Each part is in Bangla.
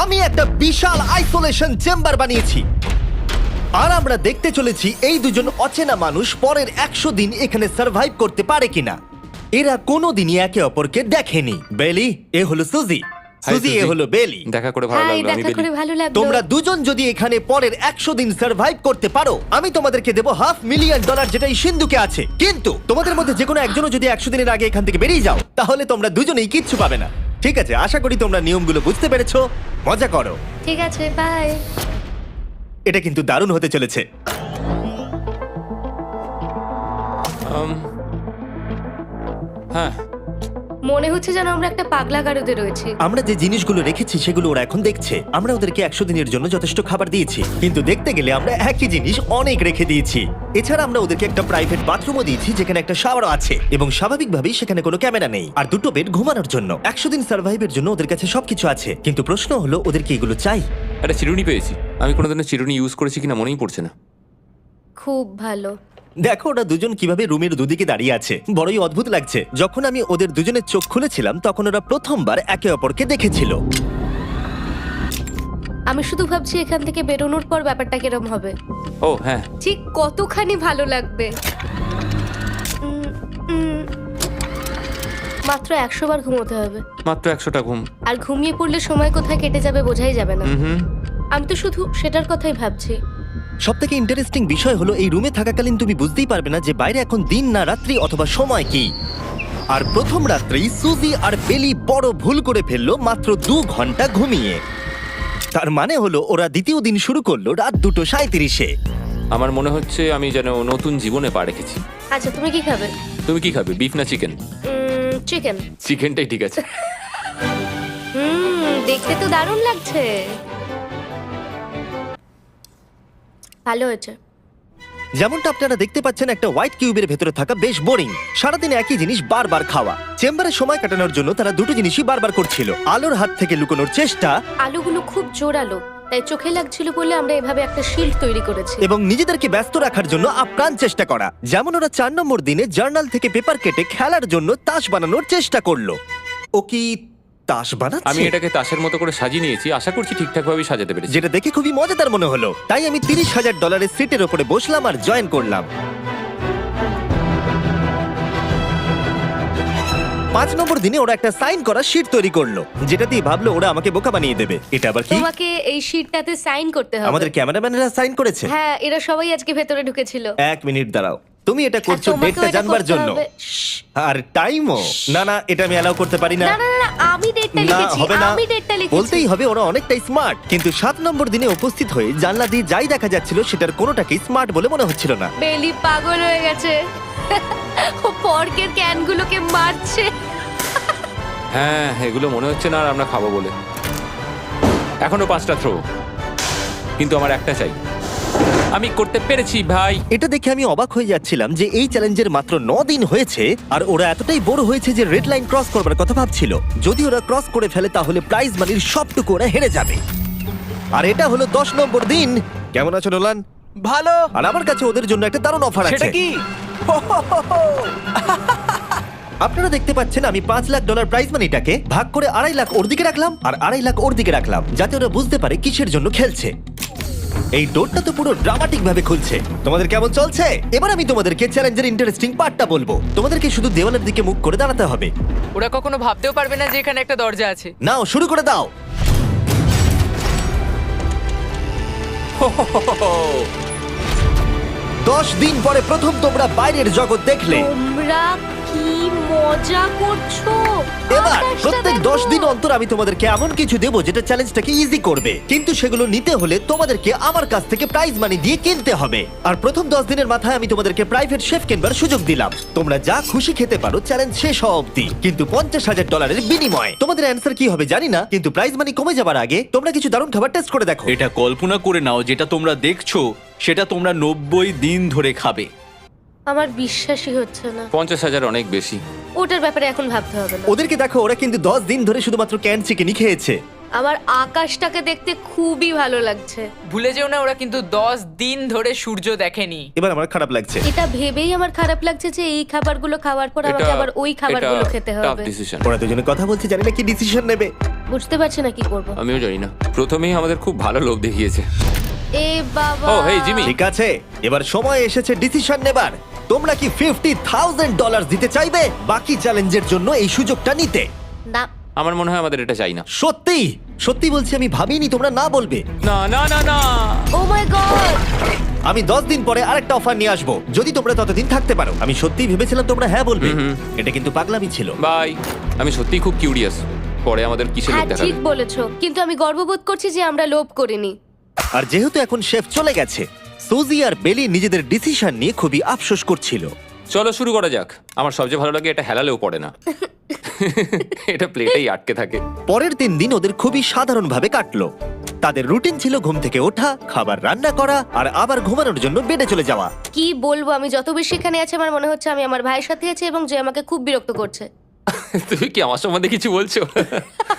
আমি একটা বিশাল আইসোলেশন চেম্বার বানিয়েছি আর আমরা দেখতে চলেছি এই দুজন অচেনা মানুষ পরের 100 দিন এখানে সার্ভাইভ করতে পারে কিনা। এরা কোনোদিনই একে অপরকে দেখেনি। বেলি, এ হলো সুজি। সুজি, এ হলো বেলি। দেখা করে ভালো হাই, লাগলো। আমি দেখা করে বেলি। ভালো লাগলো। তোমরা দুজন যদি এখানে পরের 100 দিন সার্ভাইভ করতে পারো, আমি তোমাদেরকে দেবো $500,000 যেটা এই সিন্ধুকে আছে। কিন্তু তোমাদের মধ্যে যে কোনো একজনও যদি 100 দিনের আগে এখান থেকে বেরিয়ে যাও, তাহলে তোমরা দুজনেই কিচ্ছু পাবে না। ঠিক আছে, আশা করি তোমরা নিয়মগুলো বুঝতে পেরেছো। মজা করো। ঠিক আছে, বাই। এটা কিন্তু দারুণ হতে চলেছে। হ্যাঁ, মনে হচ্ছে যেন আমরা একটা পাগলা গারদে রয়েছি। আমরা যে জিনিসগুলো রেখেছি সেগুলো ওরা এখন দেখছে। আমরা ওদেরকে 100 দিনের জন্য যথেষ্ট খাবার দিয়েছি, কিন্তু দেখতে গেলে আমরা একই জিনিস অনেক রেখে দিয়েছি। এছাড়া আমরা ওদেরকে একটা প্রাইভেট বাথরুমও দিয়েছি যেখানে একটা শাওয়ারও আছে, এবং স্বাভাবিকভাবেই সেখানে কোনো ক্যামেরা নেই, আর দুটো বেড ঘুমানোর জন্য। 100 দিন সার্ভাইভের জন্য ওদের কাছে সবকিছু আছে, কিন্তু প্রশ্ন হলো ওদেরকে এগুলো চাই। একটা চিরুনি পেয়েছি। আমি কোনোদিনও চিরুনি ইউজ করেছি কিনা মনেই পড়ছে না। খুব ভালো। দেখো ওরা দুজন কিভাবে রুমের দুদিকে দাঁড়িয়ে আছে, বড়ই অদ্ভুত লাগছে। যখন আমি ওদের দুজনের চোখ খুলেছিলাম তখন ওরা প্রথমবার একে অপরকে দেখেছিল। আমি শুধু ভাবছি এখান থেকে বেরোনোর পর ব্যাপারটা কিরম হবে। ও হ্যাঁ, ঠিক কতখানি ভালো লাগবে। মাত্র 100 বার ঘুমোতে হবে, মাত্র 100টা ঘুম। আর ঘুমিয়ে পড়লে সময় কোথায় কেটে যাবে বোঝাই যাবে না। হুম। আমি তো শুধু সেটার কথাই ভাবছি। সবথেকে ইন্টারেস্টিং বিষয় হলো এই রুমে থাকাকালীন তুমি বুঝতেই পারবে না যে বাইরে এখন দিন না রাত্রি অথবা সময় কি। আর প্রথম রাত্রেই সুজি আর বেলি বড় ভুল করে ফেললো মাত্র 2 ঘন্টা ঘুমিয়ে। তার মানে হলো ওরা দ্বিতীয় দিন শুরু করলো রাত 2:37-এ। আমার মনে হচ্ছে আমি যেন নতুন জীবনে পা রেখেছি। আচ্ছা, তুমি কি খাবে? তুমি কি খাবে, বিফ না চিকেন? চিকেন। চিকেনটাই ঠিক আছে। দেখতে তো দারুণ লাগছে। ভালো হয়েছে। যেমনটা আপনারা দেখতে পাচ্ছেন, একটা হোয়াইট কিউবের ভেতরে থাকা বেশ বোরিং। সারাদিন একই জিনিস বারবার খাওয়া। চেম্বারে সময় কাটানোর জন্য তারা দুটো জিনিসই বারবার করছিল: আলোর হাত থেকে লুকোনোর চেষ্টা আলুগুলো খুব জোরালো, তাই চোখে লাগছিল বলে আমরা এভাবে একটা শিল্ড তৈরি করেছি। এবং নিজেদেরকে ব্যস্ত রাখার জন্য আপ্রাণ চেষ্টা করা। যেমন ওরা 4 নম্বর দিনে জার্নাল থেকে পেপার কেটে খেলার জন্য তাস বানানোর চেষ্টা করলো। ও কি তাস বানাচ্ছে? আমি এটাকে তাসের মতো করে সাজিয়ে নিয়েছি, আশা করছি ঠিকঠাকভাবে সাজাতে পেরেছি। যেটা দেখে খুবই মজাদার মনে হলো, তাই আমি $30,000 সিটের ওপরে বসলাম আর জয়েন করলাম। 5 নম্বর দিনে ওরা একটা সাইন করা শিট তৈরি করলো, যেটা দিয়ে ভাবলো ওরা আমাকে বোকা বানিয়ে দেবে। এটা আবার কি? তোমাকে এই শিটটাতে সাইন করতে হবে। আমাদের ক্যামেরাম্যানেরা সাইন করেছে। হ্যাঁ, এরা সবাই আজকে ভেতরে ঢুকেছিল। 1 মিনিট দাঁড়াও, তুমি এটা আর করছো তোমাকেও ডেটটা এটা জানবার করতে জন্য। হবে। শ্শ্। আর টাইমও না, না এটা আমি অ্যালাউ করতে পারি না। না না না, আমি ডেটটা না, লিখেছি। হবে না। আমি ডেটটা লিখেছি। বলতেই হবে ওরা অনেকটাই স্মার্ট, কিন্তু 7 নম্বর দিনে উপস্থিত হয়ে জানলা দিয়ে যাই দেখা যাচ্ছিল সেটার কোনোটাকেই স্মার্ট বলে মনে হচ্ছিল না। বেলি পাগল হয়ে গেছে। ও পর্কের ক্যানগুলোকে মারছে। হ্যাঁ, এগুলো মনে হচ্ছে না আর আমরা খাবো বলে। এখনো 5টা থ্রো, কিন্তু আমার একটা চাই। আমি করতে পেরেছি ভাই। এটা দেখে আমি অবাক হয়ে যাচ্ছিলাম যে এই চ্যালেঞ্জের মাত্র 9 দিন হয়েছে আর ওরা এতটাই বড় হয়েছে যে রেড লাইন ক্রস করবার কথা ভাবছিল। যদি ওরা ক্রস করে ফেলে তাহলে প্রাইজ মানির সবটুকু ওরা হেরে যাবে। আর এটা হলো 10 নম্বর দিন। কেমন আছো নোলান? ভালো। আর আমার কাছে ওদের জন্য একটা দারুণ অফার আছে। সেটা কি? আপনারা দেখতে পাচ্ছেন আমি $5 লাখ প্রাইজ মানিটাকে ভাগ করে 2.5 লাখ ওর দিকে রাখলাম আর 2.5 লাখ ওর দিকে রাখলাম, যাতে ওরা বুঝতে পারে কিসের জন্য খেলছে। এই ডোরটা তো পুরো ড্রামাটিক ভাবে খুলছে। তোমাদের কেমন চলছে? এবার আমি তোমাদেরকে চ্যালেঞ্জের ইন্টারেস্টিং পার্টটা বলবো। তোমাদেরকে শুধু দেওয়ালের দিকে মুখ করে দাঁড়াতে হবে। ওরা কখনো ভাবতেও পারবে না যে এখানে একটা দরজা আছে। নাও শুরু করে দাও। 10 দিন পরে প্রথম তোমরা বাইরের জগৎ দেখলে। তোমরা কি মজা করছো? এবার আকাশটা প্রত্যেক দেখো। 10 দিন অন্তর আমি তোমাদেরকে এমন কিছু দেবো যেটা চ্যালেঞ্জটাকে ইজি করবে, কিন্তু সেগুলো নিতে হলে তোমাদেরকে আমার কাছ থেকে প্রাইজ মানি দিয়ে কিনতে হবে। আর প্রথম 10 দিনের মাথায় আমি তোমাদেরকে প্রাইভেট শেফ কিনবার সুযোগ দিলাম। তোমরা যা খুশি খেতে পারো চ্যালেঞ্জ শেষ হওয়া অবধি, কিন্তু $50,000 বিনিময়ে। তোমাদের অ্যান্সার কি হবে জানি না, কিন্তু প্রাইজ মানি কমে যাবার আগে তোমরা কিছু দারুণ খাবার টেস্ট করে দেখো। এটা কল্পনা করে নাও, যেটা তোমরা দেখছো সেটা তোমরা 90 দিন ধরে খাবে। আমার বিশ্বাসই হচ্ছে না। 50,000 অনেক বেশি। ওটার ব্যাপারে এখন ভাবতে হবে না। ওদেরকে দেখো, ওরা কিন্তু 10 দিন ধরে শুধুমাত্র ক্যান চিকেনই খেয়েছে। আমার আকাশটাকে দেখতে খুবই ভালো লাগছে। ভুলে যেও না ওরা কিন্তু 10 দিন ধরে সূর্য দেখেনি। এবার আমার খারাপ লাগছে। এটা ভেবেই আমার খারাপ লাগছে যে এই খাবারগুলো খাওয়ার পর আমাকে আবার ওই খাবারগুলো খেতে টাফ হবে। ডিসিশন। ওরা দুজনে কথা বলছে, জানি না কি ডিসিশন নেবে। বুঝতে পারছি না কি করব। আমিও জানি না, প্রথমেই আমাদের খুব ভালো লোভ দেখিয়েছে। এ বাবা। ও, হেই, জিমি। ঠিক আছে, এবার সময় এসেছে ডিসিশন নেবার। তোমরা কি $50,000 দিতে চাইবে বাকি চ্যালেঞ্জের জন্য এই সুযোগটা নিতে? না। আমার মনে হয় আমাদের এটা চাই না। সত্যি সত্যি বলছি, আমি ভাবিনি তোমরা না বলবে। না না না না। ও মাই গড। আমি 10 দিন পরে আরেকটা অফার নিয়ে আসবো, যদি তোমরা ততদিন থাকতে পারো। আমি সত্যিই ভেবেছিলাম তোমরা হ্যাঁ বলবে। এটা কিন্তু পাগলামি ছিল। বাই। আমি সত্যিই খুব কিউরিয়াস, পরে আমাদের কিসে লোভ হ্যাঁ দেখাবে। ঠিক বলেছো, কিন্তু আমি গর্ববোধ করছি যে আমরা লোভ করিনি। আর যেহেতু এখন শেফ চলে গেছে, সুজি আর বেলি নিজেদের ডিসিশন নিয়ে খুবই আফসোস করছিল। চলো শুরু করা যাক। আমার সবচেয়ে ভালো লাগে এটা হেলালেও পড়ে না। এটা প্লেটেই আটকে থাকে। পরের 3 দিন ওদের খুবই সাধারণভাবে কাটলো। তাদের রুটিন ছিল ঘুম থেকে ওঠা, খাবার রান্না করা আর আবার ঘুমানোর জন্য বেডে চলে যাওয়া। কি বলবো, আমি যত বেশি এখানে আছি আমার মনে হচ্ছে আমি আমার ভাইয়ের সাথে আছি এবং যে আমাকে খুব বিরক্ত করছে। তুমি কি আমার সম্বন্ধে কিছু বলছো?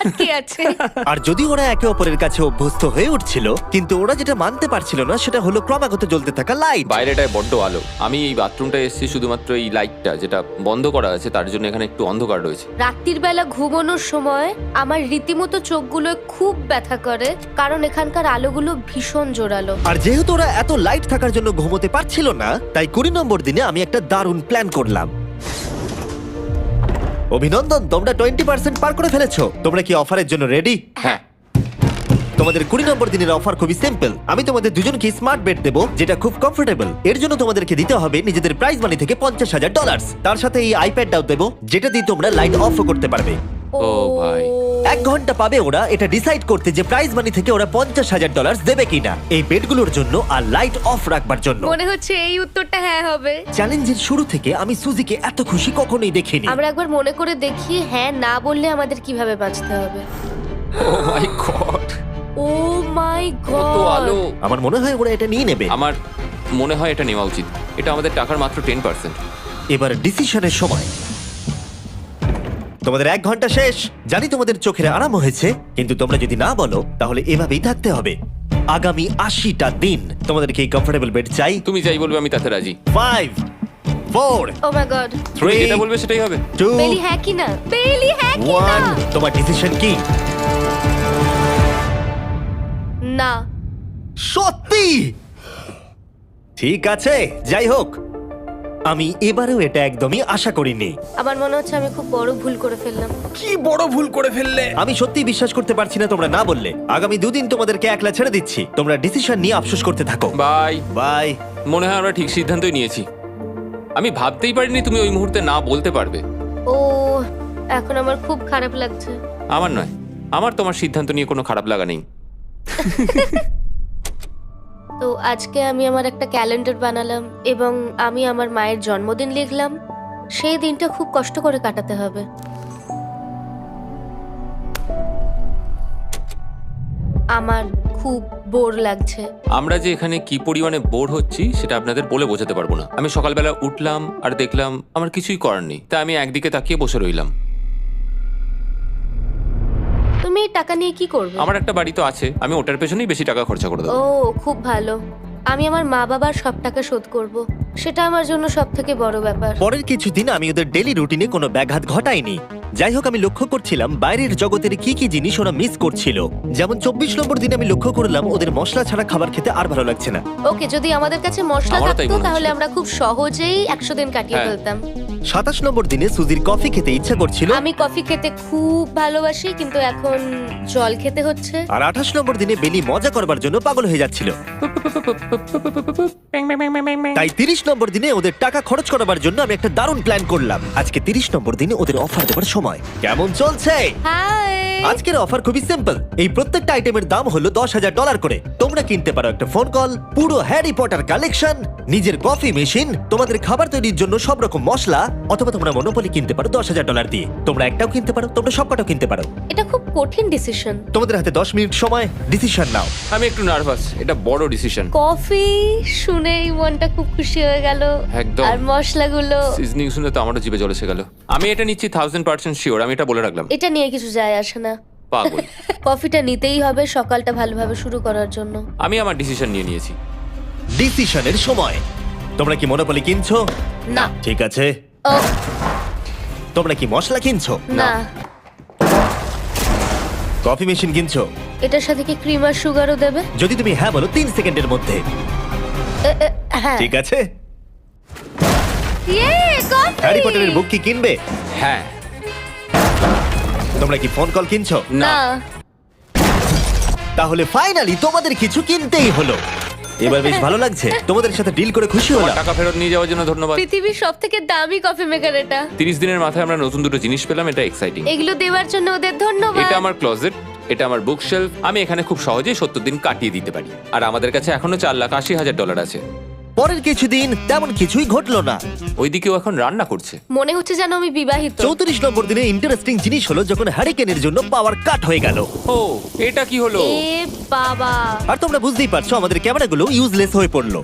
আর কি আছে? আর যদি ওরা একে অপরের কাছে অভ্যস্ত হয়ে উঠছিল, কিন্তু ওরা যেটা মানতে পারছিল না সেটা হলো ক্রমাগত জ্বলতে থাকা লাইট। বাইরেটায় বড্ড আলো। আমি এই বাথরুমটা এসেছি শুধুমাত্র এই লাইটটা যেটা বন্ধ করা আছে তার জন্য এখানে একটু অন্ধকার রয়েছে। রাত্রির বেলা ঘুমানোর সময় আমার রীতিমতো চোখগুলো খুব ব্যথা করে, কারণ এখানকার আলোগুলো ভীষণ জোরালো। আর যেহেতু ওরা এত লাইট থাকার জন্য ঘুমোতে পারছিল না, তাই 20 নম্বর দিনে আমি একটা দারুণ প্ল্যান করলাম। অভিনন্দন, তোমরা 20% পার করে ফেলেছো। তোমরা কি অফারের জন্য রেডি? হ্যাঁ। তোমাদের 20 নম্বর দিনের অফার খুবই সিম্পল। আমি তোমাদের দুজনকে স্মার্ট বেড দেবো, যেটা খুব কমফোর্টেবল। এর জন্য তোমাদেরকে দিতে হবে নিজেদের প্রাইজ মানি থেকে $50,000। তার সাথে এই আইপ্যাডটাও দেবো, যেটা দিয়ে তোমরা লাইট অফও করতে পারবে। ও ভাই। 1 ঘন্টা পাবে ওরা এটা ডিসাইড করতে যে প্রাইজ মানি থেকে ওরা $50,000 দেবে কিনা এই বেডগুলোর জন্য আর লাইট অফ রাখবার জন্য। মনে হচ্ছে এই উত্তরটা হ্যাঁ হবে। চ্যালেঞ্জের শুরু থেকে আমি সুজিকে এত খুশি কখনোই দেখিনি। আমরা একবার মনে করে দেখি হ্যাঁ না বললে আমাদের কিভাবে বাঁচতে হবে। ও মাই গড। ও মাই কত আলো। গড। আমার মনে হয় ওরা এটা নিয়ে নেবে। আমার মনে হয় এটা নেওয়া উচিত। এটা আমাদের টাকার মাত্র 10%। এবার ডিসিশনের সময়। তোমাদের 1 ঘন্টা শেষ। জানি তোমাদের চোখের আরাম হয়েছে, কিন্তু তোমরা যদি না বলো তাহলে এভাবেই থাকতে হবে আগামী 80টা দিন। তোমাদেরকে এই কমফোর্টেবল বেড চাই। তুমি যাই বলবে আমি তাতে রাজি। 5 4 ও মাই গড। তুমি 3 যেটা বলবে সেটাই হবে। 2 বেলি হ্যাঁ কি না? বেলি হ্যাঁ কি না? 1 তোমার ডিসিশন কি? না। সত্যি? ঠিক আছে, যাই হোক, আমি এবারেও এটা একদমই আশা করিনি। আমার মনে হচ্ছে আমি খুব বড় ভুল করে ফেললাম। কি বড় ভুল করে ফেললে। আমি সত্যি বিশ্বাস করতে পারছি না তোমরা না বললে। আগামী 2 দিন তোমাদেরকে একলা ছেড়ে দিচ্ছি। তোমরা ডিসিশন নিয়ে আফসোস করতে থাকো। বাই। বাই। মনে হয় আমরা ঠিক সিদ্ধান্তই নিয়েছি। আমি ভাবতেই পারিনি তুমি ওই মুহূর্তে না বলতে পারবে। ও এখন আমার খুব খারাপ লাগছে। আমার নয়, আমার তোমার সিদ্ধান্ত নিয়ে কোনো খারাপ লাগা নেই। তো আজকে আমি আমার একটা ক্যালেন্ডার বানালাম এবং আমি আমার মায়ের জন্মদিন লিখলাম। সেই দিনটা খুব কষ্ট করে কাটাতে হবে। আমার খুব বোর লাগছে। আমরা যে এখানে কি পরিমাণে বোর হচ্ছি সেটা আপনাদের বলে বোঝাতে পারবো না। আমি সকালবেলা উঠলাম আর দেখলাম আমার কিছুই করার নেই, তাই আমি একদিকে তাকিয়ে বসে রইলাম। তুমি এই টাকা নিয়ে কি করবে? আমার একটা বাড়ি তো আছে, আমি ওটার পেছনেই বেশি টাকা খরচা করে ও দেবো। খুব ভালো। আমি আমার মা বাবার সব টাকা শোধ করব। সেটা আমার জন্য সব থেকে বড় ব্যাপার। পরের কিছুদিন আমি ওদের ডেলি রুটিনে কোনো ব্যাঘাত ঘটাইনি। যাই হোক, আমি লক্ষ্য করছিলাম বাইরের জগতের কি কি জিনিস ওরা মিস করছিল। যেমন 24 নম্বর দিনে আমি লক্ষ্য করলাম ওদের মশলা ছাড়া খাবার খেতে আর ভালো লাগছে না। ওকে, যদি আমাদের কাছে মশলা আমারও তাই থাকতো মনে হচ্ছে। তাহলে আমরা খুব সহজেই 100 দিন কাটিয়ে হ্যাঁ। ফেলতাম। 27 নম্বর দিনে সুজির কফি খেতে ইচ্ছা করছিল, আমি কফি খেতে খুব ভালোবাসি, কিন্তু এখন জল খেতে হচ্ছে। আর 28 নম্বর দিনে বেলি মজা করবার জন্য পাগল হয়ে যাচ্ছিল। তাই 30 নম্বর দিনে ওদের টাকা খরচ করাবার জন্য আমি একটা দারুণ প্ল্যান করলাম। আজকে 30 নম্বর দিনে ওদের অফার দেবার সময়। কেমন চলছে? হাই। আজকের অফার খুবই সিম্পল। এই প্রত্যেকটা আইটেমের দাম হলো $10,000 করে। তোমরা কিনতে পারো একটা ফোন কল, পুরো হ্যারি পটার কালেকশন, নিজের কফি মেশিন, তোমাদের খাবার তৈরির জন্য সব রকম মশলা, অথবা তোমরা মনোপলি কিনতে পারো $10,000 দিয়ে। তোমরা একটাও কিনতে পারো, তোমরা সবকটাও কিনতে পারো। এটা খুব কঠিন ডিসিশন। তোমাদের হাতে 10 মিনিট সময়, ডিসিশন নাও। আমি একটু নার্ভাস, এটা বড় ডিসিশন। কফি শুনেই মনটা খুব খুশি হয়ে গেল। একদম। আর মশলাগুলো, সিজনিং শুনে তো আমারও জিভে জল এসে গেল। আমি এটা নিচ্ছি 1000% শিওর, আমি এটা বলে রাখলাম। এটা নিয়ে কিছু যায় আসে না। পাগল। কফিটা নিতেই হবে সকালটা ভালোভাবে শুরু করার জন্য। আমি আমার ডিসিশন নিয়ে নিয়েছি। ডিসিশনের সময়। তোমরা কি মনোপলি কিনছো? না। ঠিক আছে। ও তোমরা কি মশলা কিনছো? না। কফি মেশিন কিনছো? এটার সাথে কি ক্রিম আর সুগারও দেবে? যদি তুমি হ্যাঁ বলো 3 সেকেন্ডের মধ্যে। হ্যাঁ। ঠিক আছে। ইয়ে, কফি! হ্যারি পটারের বুক কি কিনবে? হ্যাঁ। তোমরা কি ফোন কল কিনছো? না। তাহলে ফাইনালি তোমাদের কিছু কিনতেই হলো। এবার বেশ ভালো লাগছে। তোমাদের সাথে ডিল করে খুশি আমার হলাম। টাকা ফেরত নিয়ে যাওয়ার জন্য ধন্যবাদ। পৃথিবীর সবথেকে দামি কফি মেকার এটা। 30 দিনের মাথায় আমরা নতুন দুটো জিনিস পেলাম, এটা এক্সাইটিং। এগুলো দেওয়ার জন্য ওদের ধন্যবাদ। এটা আমার ক্লোজেট, এটা আমার বুকশেলফ। আমি এখানে খুব সহজেই 70 দিন কাটিয়ে দিতে পারি। আর আমাদের কাছে এখনো $4,80,000 আছে। পরের কিছুদিন তেমন কিছুই ঘটলো না। ওইদিকেও এখন রান্না করছে। মনে হচ্ছে যেন আমি বিবাহিত। 34 নম্বর দিনে ইন্টারেস্টিং জিনিস হলো যখন হ্যারিকেনের জন্য পাওয়ার কাট হয়ে গেল। ও, এটা কি হলো? এ বাবা! আর তোমরা বুঝতেই পারছো আমাদের ক্যামেরাগুলো ইউজলেস হয়ে পড়লো।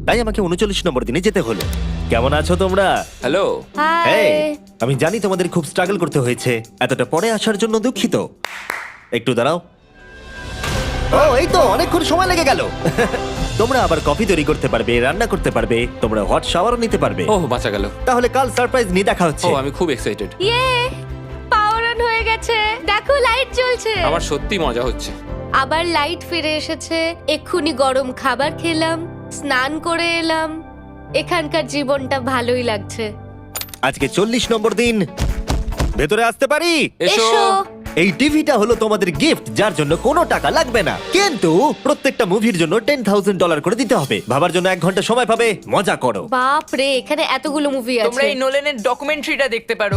তাই আমাকে 39 নম্বর দিনে যেতে হলো। কেমন আছো তোমরা? হ্যালো। হাই। এই, আমি জানি তোমাদের খুব স্ট্রাগল করতে হয়েছে। এতটা পরে আসার জন্য দুঃখিত। একটু দাঁড়াও। ও, এই তো অনেকক্ষণ সময় লেগে গেল। তোমরা আবার কফি তৈরি করতে পারবে, রান্না করতে পারবে, তোমরা হট শাওয়ারও নিতে পারবে। ওহ, বাঁচা গেল। তাহলে কাল সারপ্রাইজ নিয়ে দেখা হচ্ছে। ও, আমি খুব এক্সাইটেড। ইয়ে! পাওয়ার অন হয়ে গেছে। দেখো লাইট জ্বলছে। আমার সত্যি মজা হচ্ছে। আবার লাইট ফিরে এসেছে। এক্ষুনি গরম খাবার খেলাম, স্নান করে এলাম। এখানকার জীবনটা ভালোই লাগছে। আজকে 40 নম্বর দিন। ভেতরে আসতে পারি? এসো। এসো। এই টিভিটা হলো তোমাদের গিফট, যার জন্য কোনো টাকা লাগবে না, কিন্তু প্রত্যেকটা মুভির জন্য $10,000 করে দিতে হবে। ভাবার জন্য 1 ঘন্টা সময় পাবে। মজা করো। বাপ রে, এখানে এতগুলো মুভি আছে। তোমরা এই নোলেনের ডকুমেন্টারিটা দেখতে পারো।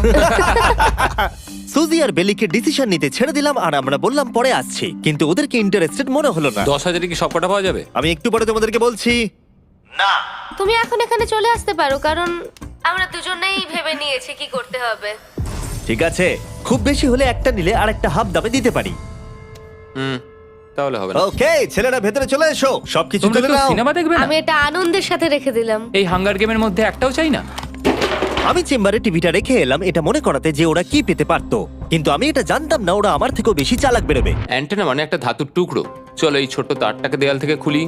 সুজি আর বেলিকে ডিসিশন নিতে ছেড়ে দিলাম আর আমরা বললাম পরে আসছি, কিন্তু ওদেরকে ইন্টারেস্টেড মনে হলো না। 10,000-এ কি সবকটা পাওয়া যাবে? আমি একটু পরে তোমাদেরকে বলছি। না, তুমি এখন এখানে চলে আসতে পারো, কারণ আমরা দুজনেই ভেবে নিয়েছি কি করতে হবে। ঠিক আছে, খুব বেশি হলে একটা নিলে আর একটা হাফ দামে দিতে পারি। তাহলে হবে না। ওকে, ছেলেরা ভেতরে চলে এসো, সবকিছু তোমরা তুলে কেউ নাও। সিনেমা দেখবে না? আমি এটা আনন্দের সাথে রেখে দিলাম। এই হাঙ্গার গেমের মধ্যে একটাও চাই না। আমি চেম্বারে টিভিটা রেখে এলাম এটা মনে করাতে যে ওরা কি পেতে পারতো, কিন্তু আমি এটা জানতাম না ওরা আমার থেকেও বেশি চালাক বেরোবে। অ্যান্টেনা মানে একটা ধাতুর টুকরো। চলো এই ছোট্ট তারটাকে দেয়াল থেকে খুলি।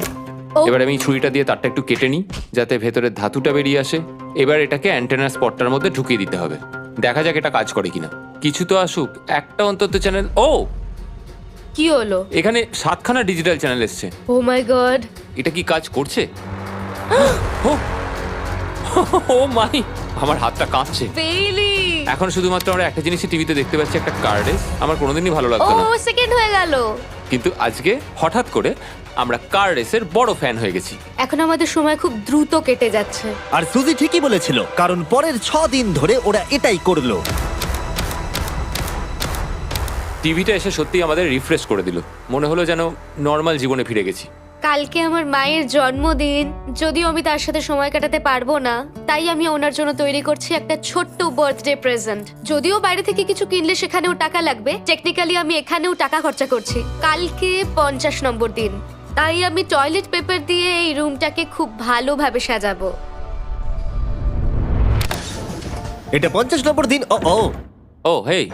ও। এবার আমি ছুরিটা দিয়ে তারটা একটু কেটে নিই যাতে ভেতরে ধাতুটা বেরিয়ে আসে। এবার এটাকে অ্যান্টেনার স্পটটার মধ্যে ঢুকিয়ে দিতে হবে। দেখা যাক এটা কাজ করে কিনা। কিছু তো আসুক, একটা অন্তত চ্যানেল। ও, কি হলো? এখানে 7খানা ডিজিটাল চ্যানেল এসছে। ও মাই গড! এটা কি কাজ করছে? ও, ও মাই, আমার হাতটা কাঁপছে। বেইলি! এখন শুধুমাত্র আমরা একটা জিনিসই টিভিতে দেখতে পাচ্ছি, একটা কার্ডেস। আমার কোনোদিনই ভালো ও, লাগতো না, সেকেন্ড হয়ে গেল। কিন্তু আজকে হঠাৎ করে আমরা কার রেসের বড় ফ্যান হয়ে গেছি। এখন আমাদের সময় খুব দ্রুত কেটে যাচ্ছে। আর সুজি ঠিকই বলেছিল, কারণ পরের 6 দিন ধরে ওরা এটাই করলো। টিভিটা এসে সত্যি আমাদের রিফ্রেশ করে দিল। মনে হলো যেন নর্মাল জীবনে ফিরে গেছি। কালকে আমার মায়ের জন্মদিন, যদিও আমি তার সাথে সময় কাটাতে পারবো না, তাই আমি ওনার জন্য তৈরি করছি একটা ছোট্ট বার্থডে প্রেজেন্ট। যদিও বাইরে থেকে কিছু কিনলে সেখানেও টাকা লাগবে, টেকনিক্যালি আমি এখানেও টাকা খরচা করছি। কালকে 50 নম্বর দিন, তাই আমি টয়লেট পেপার দিয়ে এই রুমটাকে খুব ভালোভাবে সাজাবো। এটা 50 নম্বর দিন। ও ও, ও হেই,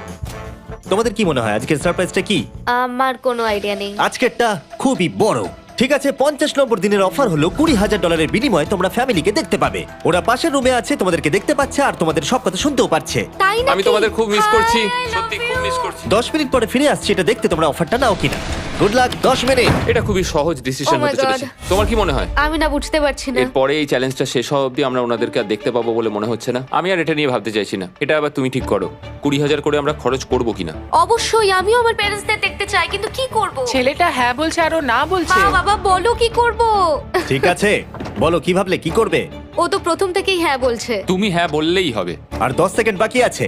তোমাদের কি মনে হয় আজকের সারপ্রাইজটা কি? আমার কোনো আইডিয়া নেই। আজকেরটা খুবই বড়। ঠিক আছে, 50 নম্বর দিনের অফার হলো $20,000 বিনিময়ে তোমরা ফ্যামিলিকে দেখতে পাবে। ওরা পাশের রুমে আছে, তোমাদেরকে দেখতে পাচ্ছে আর তোমাদের সব কথা শুনতেও পাচ্ছে। তাই না? আমি তোমাদের খুব মিস করছি, সত্যি খুব মিস করছি। 10 মিনিট পরে ফিরে আসছি এটা দেখতে, তোমরা অফারটা নাও কিনা। Good luck. 10 মিনিট। এটা খুবই সহজ ডিসিশন Oh my হতে চলেছে। God. তোমার কি মনে হয়? আমি না বুঝতে পারছি না। এরপরে এই চ্যালেঞ্জটা শেষ হওয়া অবধি আমরা ওনাদেরকে আর দেখতে পাবো বলে মনে হচ্ছে না। আমি আর এটা নিয়ে ভাবতে চাইছি না। এটা আবার তুমি ঠিক করো, 20,000 করে আমরা খরচ করবো কিনা। অবশ্যই আমিও আমার প্যারেন্টসদের দেখতে চাই, কিন্তু কি করব? ছেলেটা হ্যাঁ বলছে আর ও না বলছে। মা বাবা বলো কি করব? ঠিক আছে, বলো কি ভাবলে, কি করবে? ও তো প্রথম থেকেই হ্যাঁ বলছে, তুমি হ্যাঁ বললেই হবে। আর 10 সেকেন্ড বাকি আছে।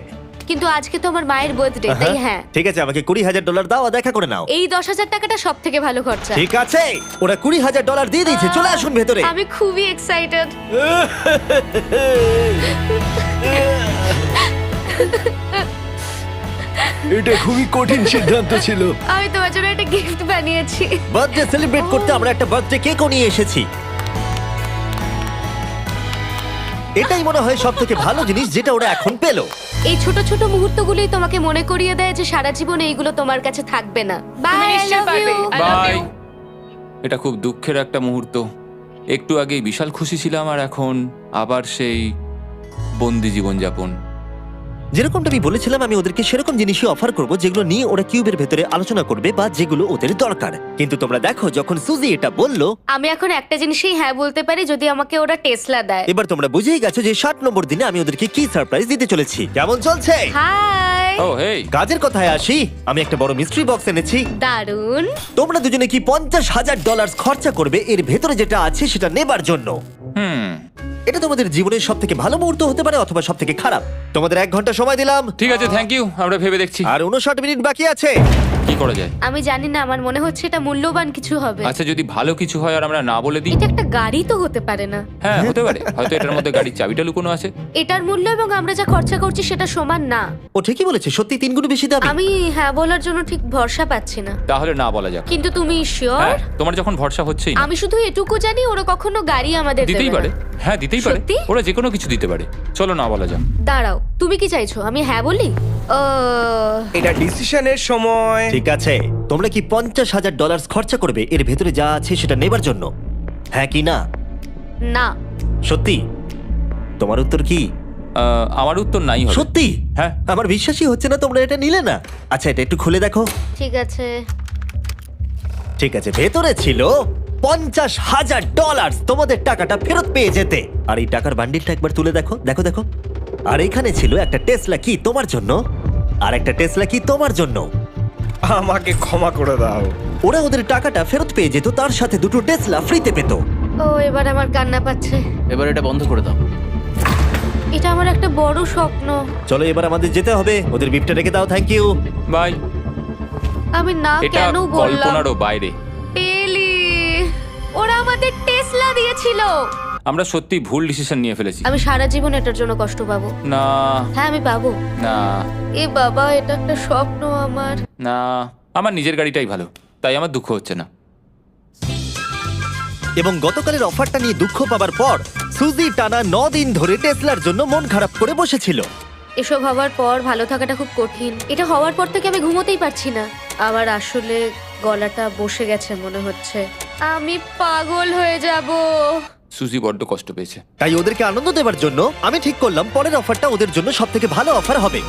কিন্তু আজকে তো আমার মায়ের বার্থডে, তাই হ্যাঁ। ঠিক আছে, আমাকে $20,000 দাও আর দেখা করে নাও। এই 10,000 টাকাটা সব থেকে ভালো খরচা। ঠিক আছে, ওরা $20,000 দিয়ে দিয়েছে। চলে আসুন ভেতরে। আমি খুবই এক্সাইটেড। এটা খুবই কঠিন সিদ্ধান্ত ছিল। আমি তোমার জন্য একটা গিফট বানিয়েছি। বার্থডে সেলিব্রেট করতে আমরা একটা বার্থডে কেকও নিয়ে এসেছি। এটাই মনে হয় সব থেকে ভালো জিনিস যেটা ওরা এখন পেলো। এই ছোট ছোট মুহূর্তগুলোই তোমাকে মনে করিয়ে দেয় যে সারা জীবনে এইগুলো তোমার কাছে থাকবে না। তুমি বাই, আই নিশ্চয়ই লাভ পারবে। You. I love bye. you. এটা খুব দুঃখের একটা মুহূর্ত। একটু আগেই বিশাল খুশি ছিলাম আর এখন আবার সেই বন্দি জীবনযাপন। যেরকমটা আমি বলেছিলাম, আমি ওদেরকে সেরকম জিনিসই অফার করব যেগুলো নিয়ে ওরা কিউবের ভেতরে আলোচনা করবে বা যেগুলো ওদের দরকার। কিন্তু তোমরা দেখো, যখন সুজি এটা বললো, আমি এখন একটা জিনিসই হ্যাঁ বলতে পারি, যদি আমাকে ওরা টেসলা দেয়। এবার তোমরা বুঝেই গেছো যে 60 নম্বর দিনে আমি ওদেরকে কি সারপ্রাইজ দিতে চলেছি। কেমন চলছে? হাই, ও হেই, কাজের কথায় আসি, আমি একটা বড় মিস্ট্রি বক্স এনেছি। দারুন। তোমরা দুজনে কি $50,000 খরচা করবে এর ভেতরে যেটা আছে সেটা নেবার জন্য? এটা তোমাদের জীবনের সব থেকে ভালো মুহূর্ত হতে পারে অথবা সব থেকে খারাপ। তোমাদের 1 ঘন্টা সময় দিলাম ঠিক আছে, থ্যাংক ইউ, আমরা ভেবে দেখছি আর 59 মিনিট বাকি আছে। কি করা যায়। আমি জানি না, আমার মনে হচ্ছে এটা মূল্যবান কিছু হবে। আচ্ছা, যদি ভালো কিছু হয় আর আমরা না বলে দিই? এটা একটা গাড়ি তো হতে পারে না। হ্যাঁ, হতে পারে, হয়তো এটার মধ্যে গাড়ির চাবিটা লুকোনো আছে। এটার মূল্য এবং আমরা যা খরচা করছি সেটা সমান না। ও ঠিকই বলেছে, সত্যি 3 গুণ বেশি দাবি। আমি হ্যাঁ বলার জন্য ঠিক ভরসা পাচ্ছি না। তাহলে না বলা যাক। কিন্তু তুমি শিওর? হ্যাঁ, তোমার যখন ভরসা হচ্ছেই না। আমি শুধু এটুকু জানি, ওরা কখনো গাড়ি আমাদের দিতেই দেবে পারে। না। হ্যাঁ, দিতেই পারে, সত্যি? ওরা যে কোনো কিছু দিতে পারে। চলো না বলা যাক। দাঁড়াও, তুমি কি চাইছো আমি হ্যাঁ বলি? এটা ডিসিশনের সময়। ঠিক আছে, তোমরা কি $50,000 খরচা করবে এর ভেতরে যা আছে সেটা নেবার জন্য? হ্যাঁ কি না? না। সত্যি? তোমার উত্তর কি? আমার উত্তর নাই হবে। সত্যি? হ্যাঁ। আমার বিশ্বাসই হচ্ছে না তোমরা এটা নিলে না। আচ্ছা, এটা একটু খুলে দেখো। ঠিক আছে। ঠিক আছে, ভেতরে ছিল $50,000। তোমাদের টাকাটা ফেরত পেয়ে যেতে। আর এই টাকার বান্ডিলটা একবার তুলে দেখো, দেখো দেখো। আর এখানে ছিল একটা টেসলা কি তোমার জন্য, আর একটা টেসলা কি তোমার জন্য। আমাকে ক্ষমা করে দাও। ওরা ওদের টাকাটা ফেরত পেয়ে যেত, তার সাথে 2টো টেসলা ফ্রিতে পেত। ও, এবার আমার কান্না পাচ্ছে। এবার এটা বন্ধ করে দাও। এটা আমার একটা বড় স্বপ্ন। চলো এবার আমাদের যেতে হবে। ওদের বিপটা রেখে দাও। Thank you. বাই। আমি না এটা কেন বললাম? কল্পনারও বাইরে। পেলি, ওরা আমাদের টেসলা দিয়েছিল। আমরা সত্যি ভুল ডিসিশন নিয়ে ফেলেছি। আমি সারা জীবন এটার জন্য কষ্ট পাবো। না হ্যাঁ, আমি পাবো। না এ বাবা, এটা একটা স্বপ্ন আমার। না, আমার নিজের গাড়িটাই ভালো, তাই আমার দুঃখ হচ্ছে না। এবং গতকালের অফারটা নিয়ে দুঃখ পাবার পর সুজি টানা 9 দিন ধরে টেসলার জন্য মন খারাপ করে বসেছিল। এসব হওয়ার পর ভালো থাকাটা খুব কঠিন। এটা হওয়ার পর থেকে আমি ঘুমোতেই পারছি না। আমার আসলে গলাটা বসে গেছে মনে হচ্ছে। আমি পাগল হয়ে যাব। সুজি বড্ড কষ্ট পেয়েছে। তাই ওদেরকে আনন্দ দেওয়ার জন্য আমি ঠিক করলাম পরের অফারটা ওদের জন্য সব থেকে ভালো অফার হবে।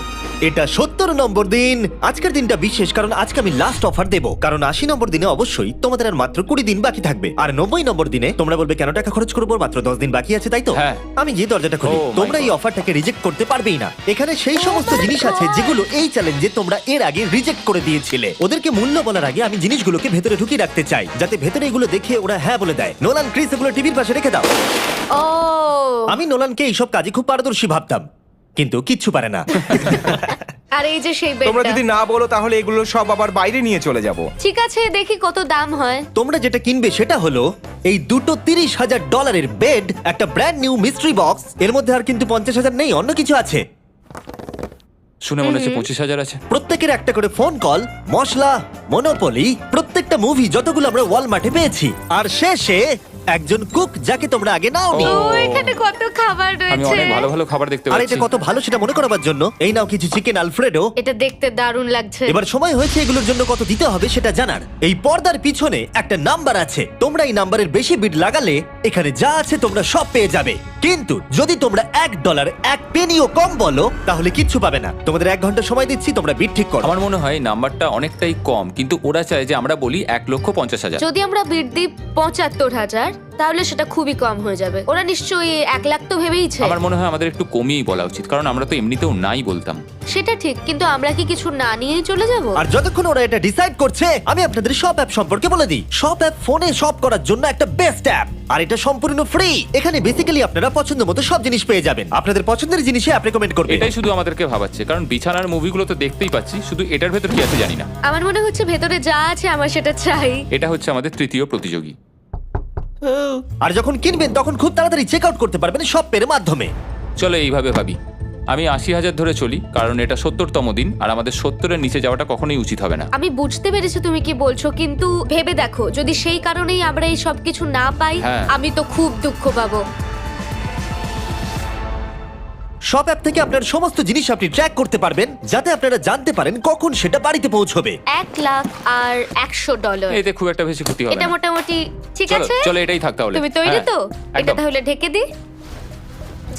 এটা 70 নম্বর দিন। আজকের দিনটা বিশেষ কারণ আজকে আমি লাস্ট অফার দেব। কারণ 80 নম্বর দিনে অবশ্যই তোমাদের আর মাত্র 20 দিন বাকি থাকবে। আর 90 নম্বর দিনে তোমরা বলবে কেন টাকা খরচ করবো, মাত্র 10 দিন বাকি আছে, তাই তো? হ্যাঁ। আমি যে দরজাটা খুলি, Oh my তোমরা এই God. অফারটাকে রিজেক্ট করতে পারবেই না। এখানে সেই সমস্ত জিনিস আছে যেগুলো এই চ্যালেঞ্জে তোমরা এর আগে রিজেক্ট করে দিয়েছিলে। ওদেরকে মূল্য বলার আগে আমি জিনিসগুলোকে ভেতরে ঢুকিয়ে রাখতে চাই, যাতে ভেতরে এগুলো দেখে ওরা হ্যাঁ বলে দেয়। নোলান, ক্রিস, এগুলো টিভির পাশে রেখে দাও। ও, আমি নোলানকে এইসব কাজে খুব পারদর্শী ভাবতাম, কিন্তু কিচ্ছু পারে না। আর এই যে সেই তোমরা বেডটা। যদি না বলো তাহলে এগুলো সব আবার বাইরে নিয়ে চলে যাব। ঠিক আছে, দেখি কত দাম হয়। তোমরা যেটা কিনবে সেটা হলো এই দুটো $30,000 বেড, একটা ব্র্যান্ড নিউ মিস্ট্রি বক্স। এর মধ্যে আর কিন্তু 50,000 নেই, অন্য কিছু আছে। শুনে মনে হচ্ছে 25,000 আছে। প্রত্যেকের একটা করে ফোন কল, মশলা, মনোপলি, প্রত্যেকটা মুভি যতগুলো আমরা ওয়ালমার্টে পেয়েছি, আর শেষে একজন কুক যাকে তোমরা আগে নাওনি। ও, এখানে কত খাবার আমি রয়েছে। অনেক ভালো ভালো খাবার দেখতে আর পাচ্ছি। এটা কত ভালো সেটা মনে করাবার জন্য এই নাও কিছু চিকেন আলফ্রেডো। এটা দেখতে দারুণ লাগছে। এবার সময় হয়েছে এগুলোর জন্য কত দিতে হবে সেটা জানার। এই পর্দার পিছনে একটা নাম্বার আছে, তোমরা এই নাম্বারের বেশি বিড লাগালে এখানে যা আছে তোমরা সব পেয়ে যাবে। কিন্তু যদি তোমরা $1 1 পেনিও কম বলো তাহলে কিচ্ছু পাবে না। তোমাদের 1 ঘন্টা সময় দিচ্ছি, তোমরা বিড ঠিক করো। আমার মনে হয় নাম্বারটা অনেকটাই কম, কিন্তু ওরা চায় যে আমরা বলি 1,50,000। যদি আমরা বিড দিই 75,000, তাহলে সেটা খুবই কম হয়ে যাবে। ওরা নিশ্চয়ই 1 লাখ তো ভেবেইছে। আমার মনে হয় আমাদের একটু কমিয়েই বলা উচিত, কারণ আমরা তো এমনিতেও নাই বলতাম। সেটা ঠিক, কিন্তু আমরা কি কিছু না নিয়েই চলে যাব? আর যতক্ষণ ওরা এটা ডিসাইড করছে, আমি আপনাদের শপ অ্যাপ সম্পর্কে বলে দিই। শপ অ্যাপ ফোনে শপ করার জন্য একটা বেস্ট অ্যাপ, আর এটা সম্পূর্ণ ফ্রি। এখানে বেসিক্যালি আপনারা পছন্দ মতো সব জিনিস পেয়ে যাবেন। আপনাদের পছন্দের জিনিসই অ্যাপ রেকমেন্ড করবে। এটাই শুধু আমাদেরকে ভাবাচ্ছে, কারণ বিছানার মুভিগুলো তো দেখতেই পাচ্ছি, শুধু এটার ভেতর কি আছে জানি না। আমার মনে হচ্ছে ভেতরে যা আছে আমার সেটা চাই। এটা হচ্ছে আমাদের তৃতীয় প্রতিযোগী। আর যখন কিনবেন তখন খুব তাড়াতাড়ি চেক আউট করতে পারবেন শপের মাধ্যমে। চলো এইভাবে ভাবি। আমি 80,000 ধরে চলি, কারণ এটা 70তম দিন, আর আমাদের 70-এর নিচে যাওয়াটা কখনোই উচিত হবে না। আমি বুঝতে পেরেছি তুমি কি বলছো, কিন্তু ভেবে দেখো যদি সেই কারণেই আমরা এই সব কিছু না পাই, হ্যাঁ। আমি তো খুব দুঃখ পাবো। শপ অ্যাপ থেকে আপনার সমস্ত জিনিস আপনি ট্র্যাক করতে পারবেন, যাতে আপনারা জানতে পারেন কখন সেটা বাড়িতে পৌঁছবে। 1 লাখ আর $100। এতে খুব একটা বেশি ক্ষতি হবে এটা না। মোটামুটি ঠিক চলো আছে। চলো এটাই থাক তাহলে। তুমি তৈরি হ্যাঁ, তো? এটা একদম। তাহলে ঢেকে দি।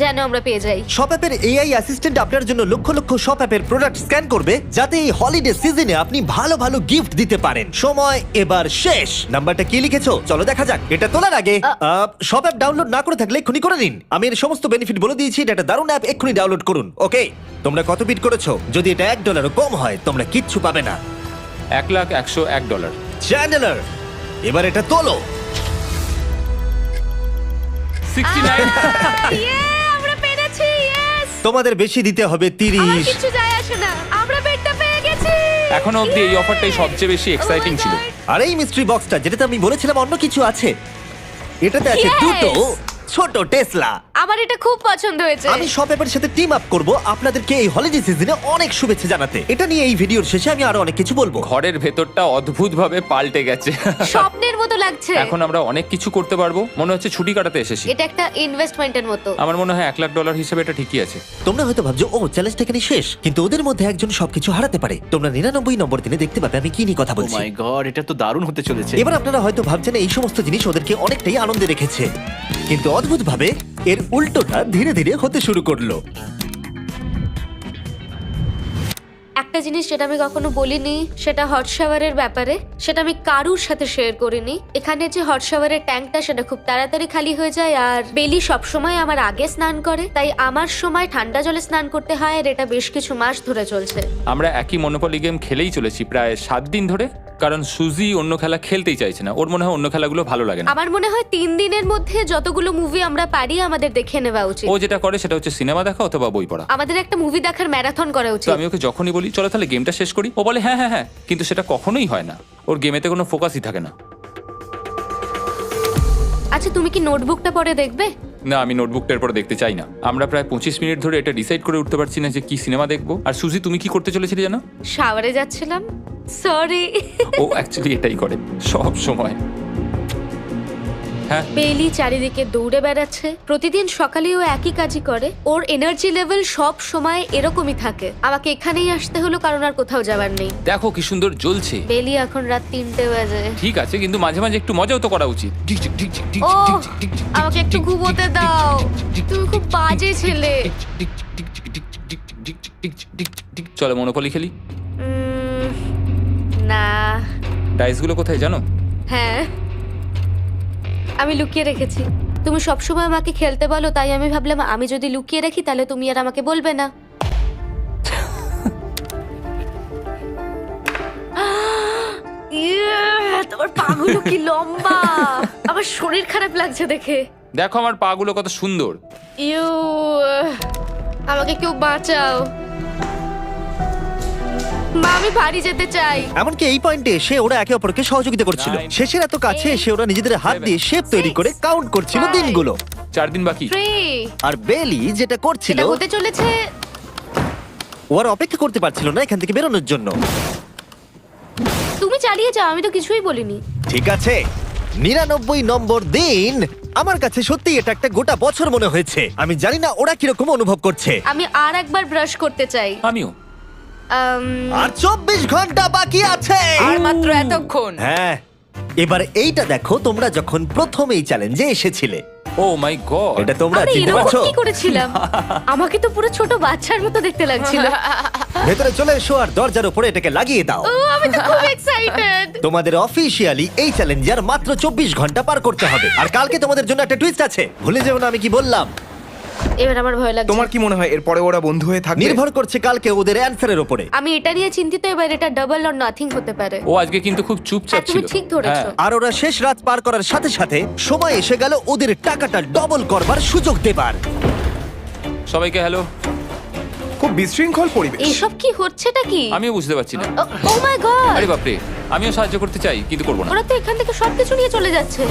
যেন আমরা পেয়ে যাই। শপ অ্যাপের এআই অ্যাসিস্ট্যান্ট আপনার জন্য লক্ষ লক্ষ শপ অ্যাপের প্রোডাক্ট স্ক্যান করবে, যাতে এই হলিডে সিজনে আপনি ভালো ভালো গিফট দিতে পারেন। সময় এবার শেষ। নাম্বারটা কি লিখেছো চলো দেখা যাক। এটা তোলার আগে শপ অ্যাপ ডাউনলোড না করে থাকলে এক্ষুনি করে নিন। আমি এর সমস্ত বেনিফিট বলে দিয়েছি। এটা একটা দারুণ অ্যাপ, এক্ষুনি ডাউনলোড করুন। ওকে, তোমরা কত বিট করেছো? যদি এটা $1 কম হয় তোমরা কিচ্ছু পাবে না। $1,101 চ্যান্ডেলার, এবার এটা তোলো। 69 আমরা পেরেছি, ইয়েস! তোমাদের বেশি দিতে হবে আমার 30। কিছু যায় আসে না, আমরা বেডটা পেয়ে গেছি। এখনো অবধি এই অফারটাই সবচেয়ে বেশি এক্সাইটিং ছিল। আর এই মিস্ট্রি বক্সটা, যেটাতে আমি বলেছিলাম অন্য কিছু আছে, এটাতে আছে Yes! দুটো ছোট টেসলা। আমার এটা খুব পছন্দ হয়েছে। আমি শপ অ্যাপের সাথে টিম আপ করব আপনাদেরকে এই হলিডে সিজনে অনেক শুভেচ্ছা জানাতে। এটা নিয়ে এই ভিডিওর শেষে আমি আরো অনেক কিছু বলবো। ঘরের ভেতরটা অদ্ভুতভাবে পাল্টে গেছে। স্বপ্নের মতো লাগছে। এখন আমরা অনেক কিছু করতে পারবো, মনে হচ্ছে ছুটি কাটাতে এসেছি। এটা একটা ইনভেস্টমেন্টের মতো। আমার মনে হয় $1,00,000 হিসেবে এটা ঠিকই আছে। তোমরা হয়তো ভাবছো ও চ্যালেঞ্জটা এখানে শেষ, কিন্তু ওদের মধ্যে একজন সবকিছু হারাতে পারে। তোমরা 99 নম্বর দিনে দেখতে পাবে আমি কি নিয়ে কথা ও বলছি। মাই গড, এটা তো দারুণ হতে চলেছে। এবার আপনারা হয়তো ভাবছেন এই সমস্ত জিনিস ওদেরকে অনেকটাই আনন্দে রেখেছে, কিন্তু অদ্ভুতভাবে এর উল্টোটা ধীরে ধীরে হতে শুরু করলো। একটা জিনিস যেটা আমি কখনো বলিনি, সেটা হট শাওয়ারের ব্যাপারে। সেটা আমি কারুর সাথে শেয়ার করিনি। এখানে যে হট শাওয়ারের ট্যাঙ্কটা, সেটা খুব তাড়াতাড়ি খালি হয়ে যায়। আর বেলি সবসময় আমার আগে স্নান করে, তাই আমার সময় ঠান্ডা জলে স্নান করতে হয়। আর এটা বেশ কিছু মাস ধরে চলছে। আমরা একই মনোপলি গেম খেলেই চলেছি প্রায় 7 দিন ধরে, কারণ সুজি অন্য খেলা খেলতেই চাইছে না। ওর মনে হয় অন্য খেলাগুলো ভালো লাগে না। আমার মনে হয় 3 দিনের মধ্যে যতগুলো মুভি আমরা পারি আমাদের দেখে নেওয়া উচিত। ও যেটা করে সেটা হচ্ছে সিনেমা দেখা অথবা বই পড়া। আমাদের একটা মুভি দেখার ম্যারাথন করা তো উচিত। আমি ওকে যখনই বলি চলো তাহলে গেমটা শেষ করি, ও বলে হ্যাঁ হ্যাঁ হ্যাঁ, কিন্তু সেটা কখনোই হয় না। ওর গেমেতে কোনো ফোকাসই থাকে না। আচ্ছা, তুমি কি নোটবুকটা পরে দেখবে? না, আমি নোটবুকটার পরে দেখতে চাই না। আমরা প্রায় 25 মিনিট ধরে এটা ডিসাইড করে উঠতে পারছি না যে কি সিনেমা দেখবো। আর সুজি, তুমি কি করতে চলেছিলে জানো? শাওয়ারে যাচ্ছিলাম। সরি। ও অ্যাকচুয়ালি এটাই করে সব সময়। হ্যাঁ, বেলি চারিদিকে দৌড়ে বেড়াচ্ছে। প্রতিদিন সকালে ও একই কাজই করে। ওর এনার্জি লেভেল সব সময় এরকমই থাকে। আমাকে এখানেই আসতে হলো, কারণ আর কোথাও যাবার নেই। দেখো কি সুন্দর জ্বলছে। বেলি এখন রাত 3টে বাজে। ঠিক আছে, কিন্তু মাঝে মাঝে একটু মজাও তো করা উচিত। ও, আমাকে একটু ঘুমোতে দাও। তুমি খুব বাজে ছেলে। চলো মনোপলি খেলি। না। ডাইসগুলো কোথায় জানো? হ্যাঁ, আমি লুকিয়ে রেখেছি। তুমি সবসময় আমাকে খেলতে বলো, তাই আমি ভাবলাম আমি যদি লুকিয়ে রাখি তাহলে তুমি আর আমাকে বলবে না। তোমার পাগুলো কি লম্বা! আমার শরীর খারাপ লাগছে দেখে। দেখো আমার পাগুলো কত সুন্দর। ইউ, আমাকে কেউ বাঁচাও। মা, আমি বাড়ি যেতে চাই। এমনকি এই পয়েন্টে এসে ওরা একে অপরকে সহযোগিতা করছিল। 9, শেষের এত কাছে এসে ওরা নিজেদের হাত 7, দিয়ে শেপ তৈরি করে কাউন্ট করছিল 5, দিনগুলো। 4 দিন বাকি। 3, আর বেলি যেটা করছিল, এটা হতে চলেছে। ও আর অপেক্ষা করতে পারছিল না এখান থেকে বেরোনোর জন্য। তুমি চালিয়ে যাও, আমি তো কিছুই বলিনি। ঠিক আছে, 99 নম্বর দিন। আমার কাছে সত্যি এটা একটা গোটা বছর মনে হয়েছে। আমি জানি না ওরা কিরকম অনুভব করছে। আমি আর একবার ব্রাশ করতে চাই। আমিও। আর 24 ঘন্টা বাকি আছে। আর মাত্র এতক্ষণ। হ্যাঁ, এবার এইটা দেখো, তোমরা যখন প্রথম এই চ্যালেঞ্জে এসেছিলে, ও মাই গড। এটা তোমরা আরে চিনতে এরকম পারছো? কি করেছিলাম? আমাকে তো পুরো ছোট বাচ্চার মতো দেখতে লাগছিল। ভেতরে চলে এসো আর দরজার উপরে এটাকে লাগিয়ে দাও। ও, আমি তো খুব এক্সাইটেড। তোমাদের অফিসিয়ালি এই চ্যালেঞ্জার মাত্র 24 ঘন্টা পার করতে হবে। আর কালকে তোমাদের জন্য একটা টুইস্ট আছে, ভুলে যেও না আমি কি বললাম। এবার আমার ভয় লাগছে। তোমার কি মনে হয় এরপরে ওরা বন্ধু হয়ে থাকবে? নির্ভর করছে কালকে ওদের অ্যানসারের উপরে। আমি এটা নিয়ে চিন্তিত। এবার এটা ডাবল অর নাথিং হতে পারে। ও আজকে কিন্তু খুব চুপচাপ হ্যাঁ, তুমি ছিল। ঠিক ধরেছো। হ্যাঁ। আর ওরা শেষ রাত পার করার সাথে সাথে সময় এসে গেল ওদের টাকাটা ডবল করবার সুযোগ দেবার। সবাইকে হ্যালো। খুব বিশৃঙ্খল পরিবেশ। এসব কি হচ্ছেটা কি? আমিও বুঝতে পারছি না। ও মাই গড! আরে বাপরে, আমিও সাহায্য করতে চাই কিন্তু করবো না। ওরা তো এখান থেকে সবকিছু নিয়ে চলে যাচ্ছে।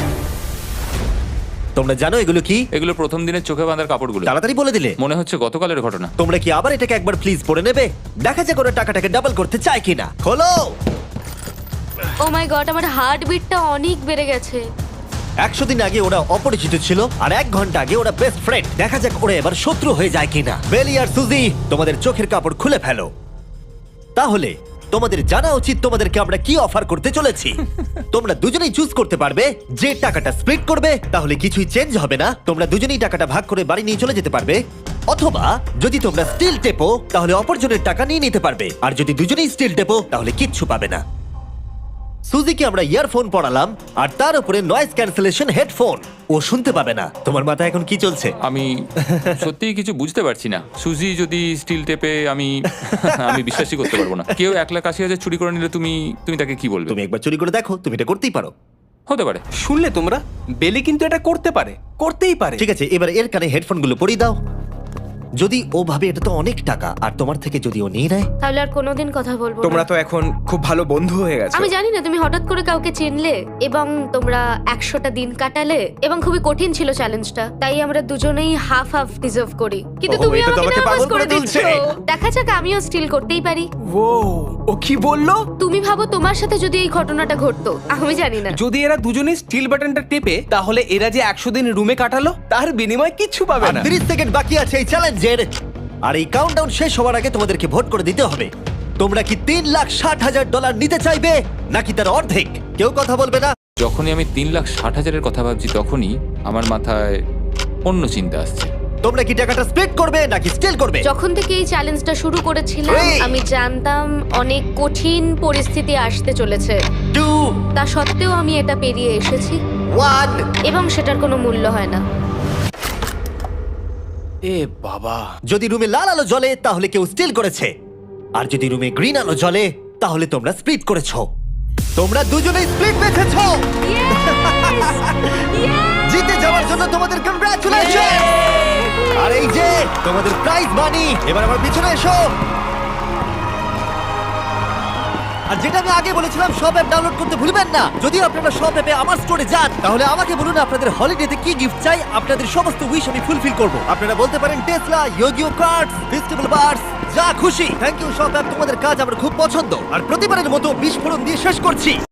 তোমরা জানো এগুলো কি? এগুলো প্রথম দিনের চোখে বাঁধার কাপড়গুলো। তাড়াতাড়ি বলে দিলে। মনে হচ্ছে গতকালের ঘটনা। তোমরা কি আবার এটাকে একবার প্লিজ পড়ে নেবে? দেখা যাক ওরা টাকাটাকে ডাবল করতে চায় কিনা। খোলো। ও মাই গড, আমার হার্ট বিটটা অনেক বেড়ে গেছে। 100 দিন আগে ওরা অপরিচিত ছিল, আর 1 ঘন্টা আগে ওরা বেস্ট ফ্রেন্ড। দেখা যাক ওরা এবার শত্রু হয়ে যায় কিনা। বেলি আর সুজি, তোমাদের চোখের কাপড় খুলে ফেলো। তাহলে তোমাদের জানা উচিত তোমাদেরকে আমরা কি অফার করতে চলেছি। তোমরা দুজনেই চুজ করতে পারবে যে টাকাটা স্প্লিট করবে, তাহলে কিছুই চেঞ্জ হবে না, তোমরা দুজনেই টাকাটা ভাগ করে বাড়ি নিয়ে চলে যেতে পারবে। অথবা যদি তোমরা স্টিল টেপো তাহলে অপরজনের টাকা নিয়ে নিতে পারবে, আর যদি দুজনেই স্টিল টেপো তাহলে কিচ্ছু পাবে না। সুজিকে আমরা ইয়ারফোন পড়ালাম আর তার উপরে নয়েজ ক্যান্সেলেশন হেডফোন। ও শুনতে পাবে না। তোমার মাথায় এখন কি চলছে? আমি সত্যিই কিছু বুঝতে পারছি না। সুজি যদি স্টিল টেপে আমি বিশ্বাসই করতে পারবো না। কেউ 1,80,000 চুরি করে নিলে তুমি তাকে কি বলবে? তুমি একবার চুরি করে দেখো, তুমি এটা করতেই পারো। হতে পারে। শুনলে তোমরা, বেলি কিন্তু এটা করতেই পারে। ঠিক আছে, এবার এর কানে হেডফোনগুলো পরিয়ে দাও। যদি ও ভাবে এটা তো অনেক টাকা আর তোমার থেকে যদি ও নিয়ে নেয়, তাহলে আর কোনোদিন কথা বলবো না। তোমরা তো এখন খুব ভালো বন্ধু হয়ে গেছো। আমি জানি না তুমি হঠাৎ করে কাউকে চিনলে এবং তোমরা 100টা দিন কাটালে এবং খুবই কঠিন ছিল চ্যালেঞ্জটা, তাই আমরা দুজনেই হাফ হাফ ডিজার্ভ করি। কিন্তু ওহো, তুমি এটা তো আমাকে আমাকে নার্ভাস পাগল করে করে দিচ্ছ। তুলছে। দেখা যাক, আমিও স্টিল করতেই পারি। ও কি বললো? তুমি ভাবো তোমার সাথে যদি এই ঘটনাটা ঘটতো, আমি জানি না। যদি এরা দুজনেই স্টিল বাটনটা টেপে, তাহলে এরা যে 100 দিন রুমে কাটালো তার বিনিময়ে কিচ্ছু পাবে আর না। 30 সেকেন্ড বাকি আছে এই চ্যালেঞ্জের। আর এই কাউন্টডাউন শেষ হওয়ার আগে তোমাদেরকে ভোট করে দিতে হবে। তোমরা কি $3,60,000 নিতে চাইবে নাকি তার অর্ধেক? কেউ কথা বলবে না। যখনই আমি 3,60,000-এর কথা ভাবছি তখনই আমার মাথায় অন্য চিন্তা আসছে। তোমরা কি টাকাটা স্প্লিট করবে নাকি স্টিল করবে? যখন থেকে এই চ্যালেঞ্জটা শুরু করেছিলাম Three. আমি জানতাম অনেক কঠিন পরিস্থিতি আসতে চলেছে, 2, তা সত্ত্বেও আমি এটা পেরিয়ে এসেছি 1। এবং সেটার কোনো মূল্য হয় না। এ বাবা, যদি রুমে লাল আলো জ্বলে তাহলে কেউ স্টিল করেছে, আর যদি রুমে গ্রিন আলো জ্বলে তাহলে তোমরা স্প্লিট করেছো। তোমরা দুজনেই স্প্লিট বেঁচেছো। জিতে যাওয়ার জন্য তোমাদের কংগ্রাচুলেশন। আর এই যে তোমাদের প্রাইজ মানি। এবার আমার পিছনে এসো। আর যেটা আমি আগে বলেছিলাম, সব অ্যাপ ডাউনলোড করতে ভুলবেন না। যদি আপনারা সব অ্যাপে আমার স্টোরে যান তাহলে আমাকে বলুন আপনাদের হলিডেতে কি গিফট চাই। আপনাদের সমস্ত উইশ আমি ফুলফিল করব। আপনারা বলতে পারেন টেসলা, ইয়োগিও কার্ডস, ফেস্টিভ্যাল বার্স, যা খুশি। থ্যাংক ইউ সব অ্যাপ, তোমাদের কাজ আমার খুব পছন্দ। আর প্রতিবারের মতো বিস্ফোরণ দিয়ে শেষ করছি।